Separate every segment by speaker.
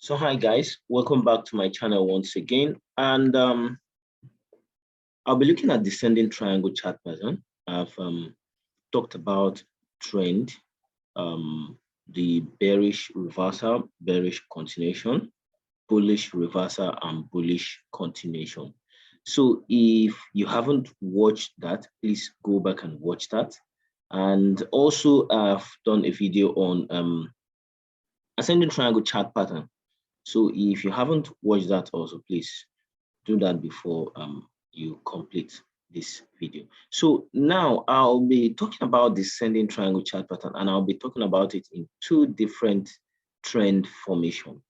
Speaker 1: So hi guys, welcome back to my channel once again. And I'll be looking at descending triangle chart pattern. I've talked about trend, the bearish reversal, bearish continuation, bullish reversal, and bullish continuation. So if you haven't watched that, please go back and watch that. And also I've done a video on ascending triangle chart pattern. So if you haven't watched that also, please do that before you complete this video. So now I'll be talking about descending triangle chart pattern, and I'll be talking about it in two different trend formation.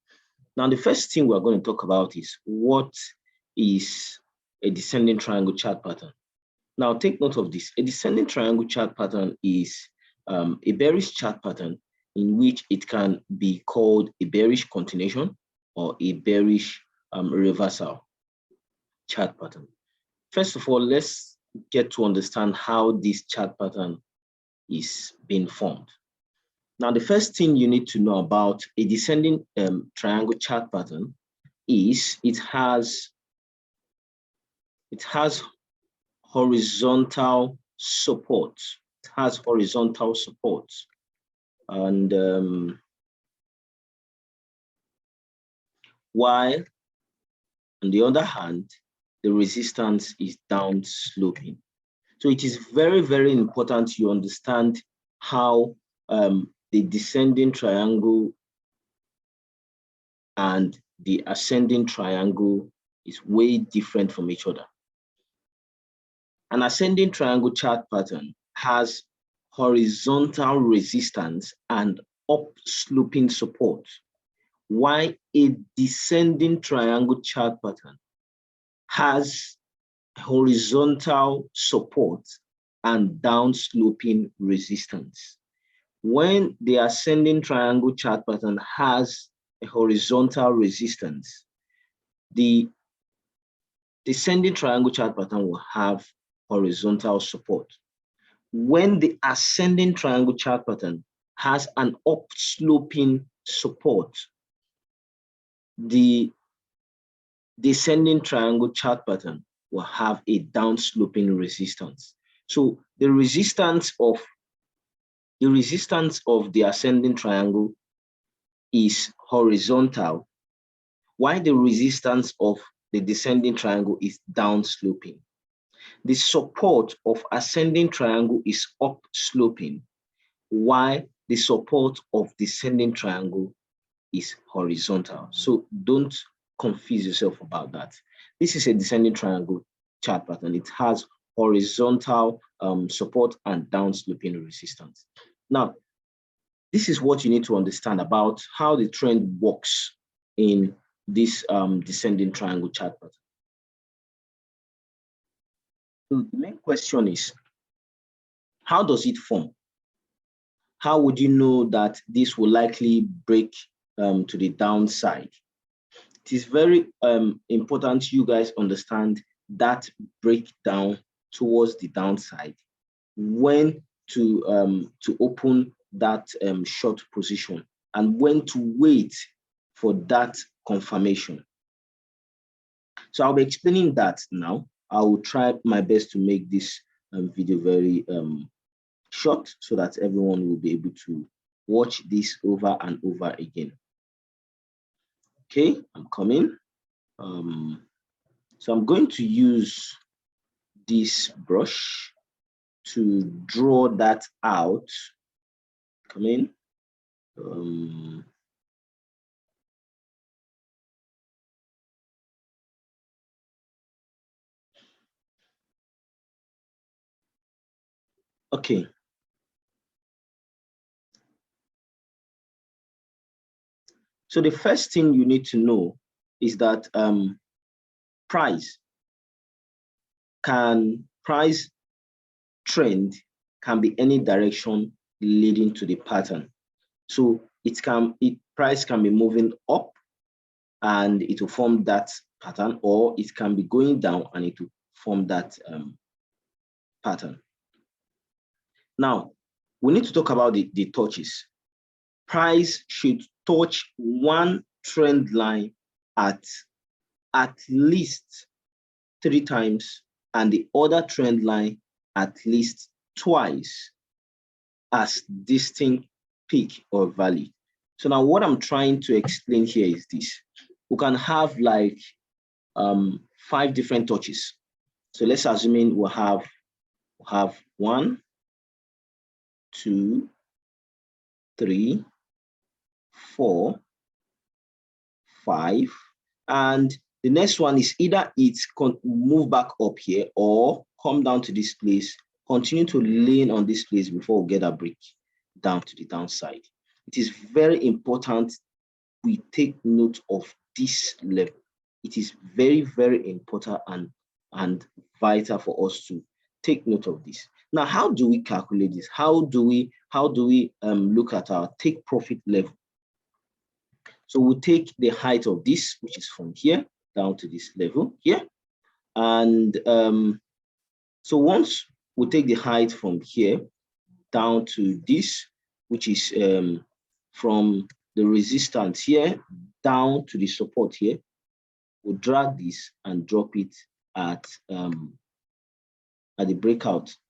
Speaker 1: Now, the first thing we're going to talk about is what is a descending triangle chart pattern. Now, take note of this. A descending triangle chart pattern is a bearish chart pattern in which it can be called a bearish continuation or a bearish reversal chart pattern. First of all, let's get to understand how this chart pattern is being formed. Now, the first thing you need to know about a descending triangle chart pattern is it has horizontal support. It has horizontal support. And while on the other hand, the resistance is down sloping. So it is very, very important you understand how the descending triangle and the ascending triangle is way different from each other. An ascending triangle chart pattern has horizontal resistance and up-sloping support, while a descending triangle chart pattern has horizontal support and down-sloping resistance. When the ascending triangle chart pattern has a horizontal resistance, the descending triangle chart pattern will have horizontal support. When the ascending triangle chart pattern has an up-sloping support, the descending triangle chart pattern will have a down-sloping resistance. So the resistance of the ascending triangle is horizontal, while the resistance of the descending triangle is down-sloping. The support of ascending triangle is up-sloping, while the support of descending triangle is horizontal. So don't confuse yourself about that. This is a descending triangle chart pattern. It has horizontal support and down-sloping resistance. Now, this is what you need to understand about how the trend works in this descending triangle chart pattern. So the main question is, how does it form? How would you know that this will likely break to the downside? It is very important you guys understand that breakdown towards the downside, when to open that short position, and when to wait for that confirmation. So I'll be explaining that now. I will try my best to make this video very short so that everyone will be able to watch this over and over again. Okay, I'm coming. So I'm going to use this brush to draw that out. Come in. Okay. So the first thing you need to know is that price trend can be any direction leading to the pattern. So price can be moving up and it will form that pattern, or it can be going down and it will form that pattern. Now, we need to talk about the touches. Price should touch one trend line at least 3 times and the other trend line at least twice as distinct peak or valley. So now what I'm trying to explain here is this. We can have like 5 different touches. So let's assume we'll have 1, 2, 3, 4, 5, and the next one is either it's move back up here or come down to this place, continue to lean on this place before we get a break down to the downside. It is very important we take note of this level. It is very, very important and vital for us to take note of this. Now, how do we calculate this? How do we look at our take profit level? So we'll take the height of this, which is from here down to this level here. And so once we take the height from here down to this, which is from the resistance here down to the support here, we'll drag this and drop it at the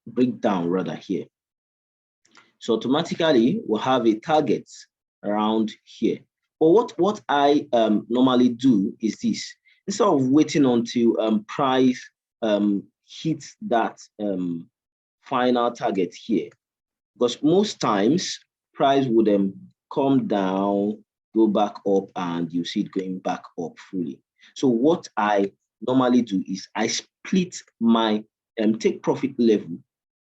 Speaker 1: breakdown rather here. So automatically we'll have a target around here. But what I normally do is this. Instead of waiting until price hits that final target here, because most times price would come down, go back up, and you see it going back up fully. So what I normally do is I split my take profit level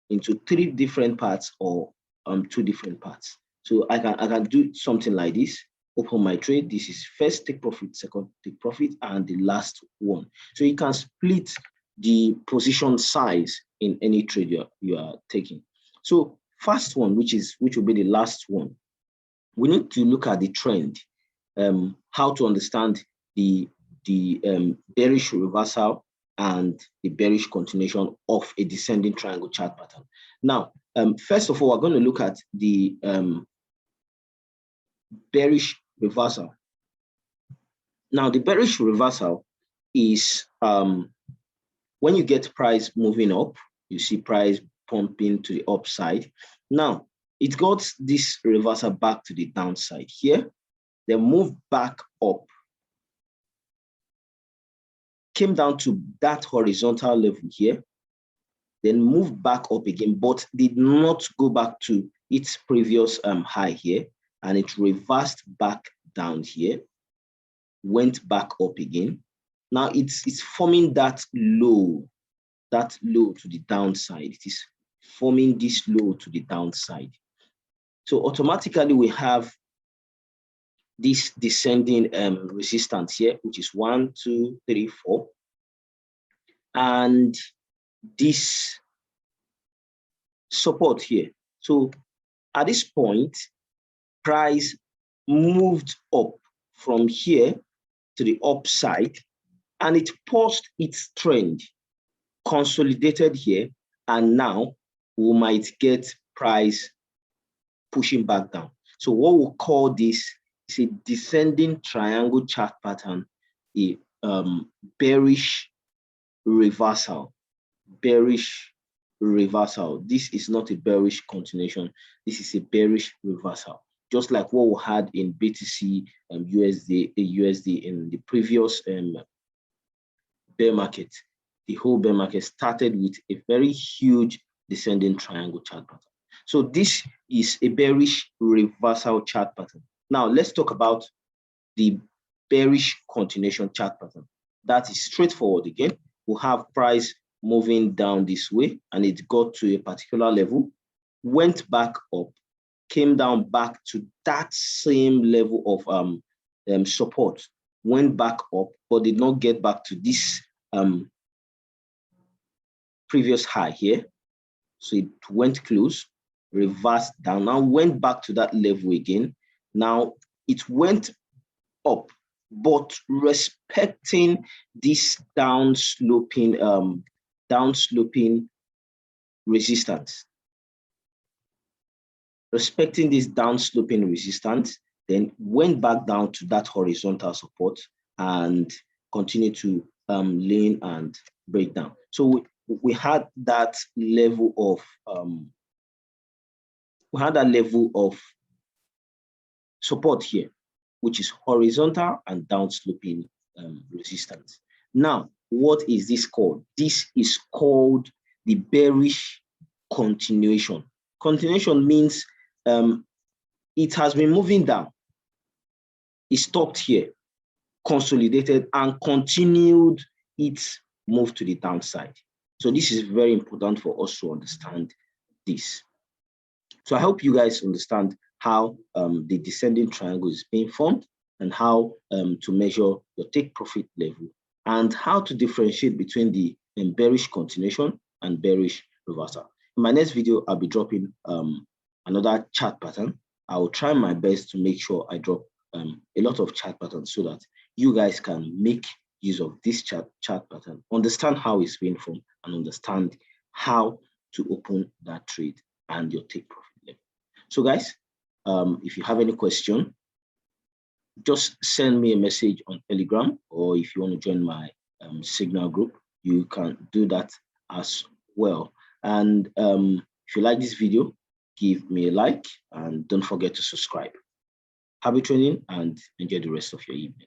Speaker 1: into 3 different parts or 2 different parts. So I can do something like this. Open my trade. This is first take profit, second take profit, and the last one. So you can split the position size in any trade you are taking. So first one, which will be the last one, we need to look at the trend, how to understand the bearish reversal and the bearish continuation of a descending triangle chart pattern. Now, first of all, we're going to look at the bearish reversal. Now, the bearish reversal is when you get price moving up, you see price pumping to the upside. Now, it got this reversal back to the downside here, then moved back up, came down to that horizontal level here, then moved back up again, but did not go back to its previous high here, and it reversed back down here, went back up again. Now it's forming that low to the downside. It is forming this low to the downside. So automatically we have this descending resistance here, which is 1, 2, 3, 4, and this support here. So at this point, price moved up from here to the upside, and it paused its trend, consolidated here, and now we might get price pushing back down. So what we'll call this is a descending triangle chart pattern, a bearish reversal. Bearish reversal. This is not a bearish continuation. This is a bearish reversal. Just like what we had in BTC USD in the previous bear market. The whole bear market started with a very huge descending triangle chart pattern. So this is a bearish reversal chart pattern. Now let's talk about the bearish continuation chart pattern. That is straightforward again. We'll have price moving down this way, and it got to a particular level, went back up, came down back to that same level of support, went back up, but did not get back to this previous high here. So it went close, reversed down, now went back to that level again. Now it went up, but respecting this downsloping resistance. Respecting this downsloping resistance, then went back down to that horizontal support and continued to lean and break down. So we had that level of support here, which is horizontal and down sloping resistance. Now, what is this called? This is called the bearish continuation. Continuation means it has been moving down. It stopped here, consolidated, and continued its move to the downside. So this is very important for us to understand this. So I hope you guys understand how the descending triangle is being formed, and how to measure your take profit level, and how to differentiate between the bearish continuation and bearish reversal. In my next video, I'll be dropping another chart pattern. I will try my best to make sure I drop a lot of chart patterns so that you guys can make use of this chart pattern, understand how it's being formed, and understand how to open that trade and your take profit level. So guys, if you have any question, just send me a message on Telegram, or if you want to join my Signal group, you can do that as well. And if you like this video, give me a like, and don't forget to subscribe. Happy trading and enjoy the rest of your evening.